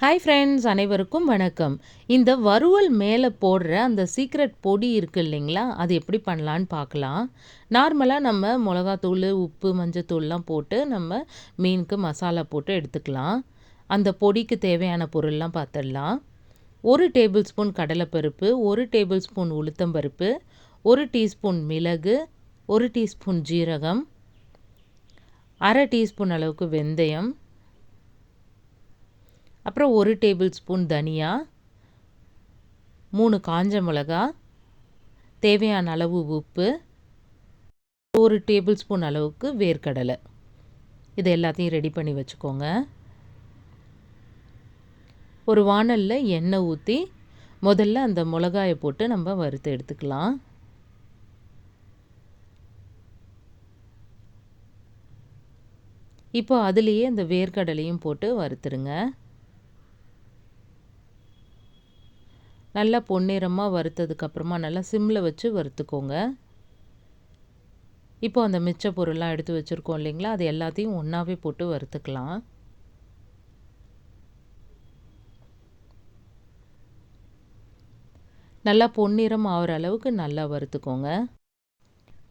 Hi friends, அனைவருக்கும் வணக்கம். இந்த வறுவல் மேலே போடுற அந்த சீக்ரெட் பொடி இருக்குது இல்லைங்களா, அது எப்படி பண்ணலான்னு பார்க்கலாம். நார்மலாக நம்ம மிளகாத்தூள், உப்பு, மஞ்சத்தூள்லாம் போட்டு நம்ம மீனுக்கு மசாலா போட்டு எடுத்துக்கலாம். அந்த பொடிக்கு தேவையான பொருள்லாம் பார்த்துடலாம். 1 டேபிள் ஸ்பூன் கடலைப்பருப்பு, 1 டேபிள் ஸ்பூன் உளுத்தம்பருப்பு, 1 டீஸ்பூன் மிளகு, 1 டீஸ்பூன் ஜீரகம், 1/2 டீஸ்பூன் அளவுக்கு வெந்தயம், அப்புறம் 1 டேபிள் ஸ்பூன் தனியா, 3 காஞ்ச மிளகா, தேவையான அளவு உப்பு, 1 டேபிள் ஸ்பூன் அளவுக்கு வேர்க்கடலை. இது எல்லாத்தையும் ரெடி பண்ணி வச்சுக்கோங்க. ஒரு வாணலில் எண்ணெய் ஊற்றி முதல்ல அந்த மிளகாயை போட்டு நம்ம வறுத்து எடுத்துக்கலாம். இப்போ அதுலேயே அந்த வேர்க்கடலையும் போட்டு வறுத்துருங்க. நல்லா பொன்னிறமாக வறுத்ததுக்கப்புறமா நல்லா சிம்மில் வச்சு வறுத்துக்கோங்க. இப்போ அந்த மிச்ச பொருள்லாம் எடுத்து வச்சுருக்கோம் இல்லைங்களா, அது எல்லாத்தையும் ஒன்றாவே போட்டு வறுத்துக்கலாம். நல்லா பொன்னிறம் ஆகிற அளவுக்கு நல்லா வறுத்துக்கோங்க.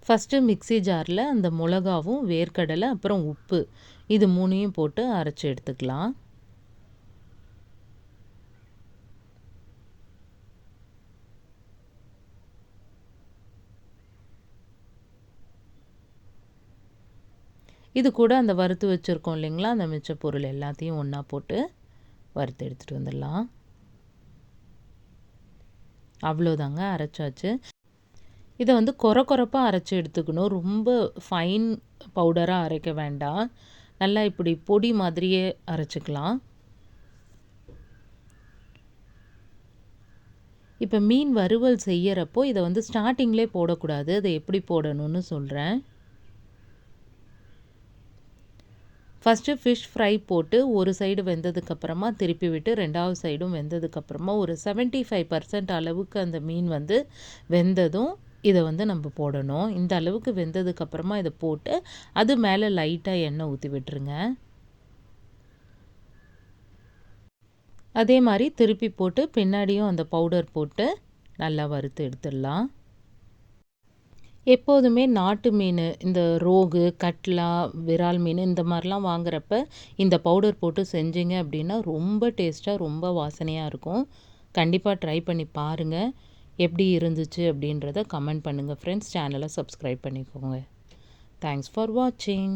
ஃபஸ்ட்டு மிக்ஸி ஜாரில் அந்த மிளகாவும் வேர்க்கடலை அப்புறம் உப்பு இது 3ஐயும் போட்டு அரைச்சி எடுத்துக்கலாம். இது கூட அந்த வறுத்து வச்சுருக்கோம் இல்லைங்களா, அந்த மிச்ச பொருள் எல்லாத்தையும் ஒன்றா போட்டு வறுத்து எடுத்துகிட்டு வந்துடலாம். அவ்வளோதாங்க, அரைச்சாச்சு. இதை வந்து கொரப்பாக அரைச்சி எடுத்துக்கணும். ரொம்ப ஃபைன் பவுடராக அரைக்க வேண்டாம். நல்லா இப்படி பொடி மாதிரியே அரைச்சிக்கலாம். இப்போ மீன் வறுவல் செய்யறப்போ இதை வந்து ஸ்டார்டிங்லேயே போடக்கூடாது. அதை எப்படி போடணும்னு சொல்கிறேன். ஃபஸ்ட்டு ஃபிஷ் ஃப்ரை போட்டு ஒரு சைடு வெந்ததுக்கப்புறமா திருப்பி விட்டு 2வது சைடும் வெந்ததுக்கப்புறமா ஒரு 75% அளவுக்கு அந்த மீன் வந்து வெந்ததும் இதை வந்து நம்ம போடணும். இந்த அளவுக்கு வெந்ததுக்கப்புறமா இதை போட்டு அது மேலே லைட்டாக எண்ணெய் ஊற்றி விட்டுருங்க. அதே மாதிரி திருப்பி போட்டு பின்னாடியும் அந்த பவுடர் போட்டு நல்லா வறுத்து எடுத்துடலாம். எப்போதுமே நாட்டு மீன், இந்த ரோகு, கட்லா, விரால் மீன் இந்த மாதிரிலாம் வாங்குறப்ப இந்த பவுடர் போட்டு செஞ்சீங்க அப்படின்னா ரொம்ப டேஸ்ட்டாக ரொம்ப வாசனையாக இருக்கும். கண்டிப்பாக ட்ரை பண்ணி பாருங்கள். எப்படி இருந்துச்சு அப்படின்றத கமெண்ட் பண்ணுங்கள் ஃப்ரெண்ட்ஸ். சேனலை சப்ஸ்கிரைப் பண்ணிக்கோங்க. தேங்க்ஸ் ஃபார் வாட்சிங்.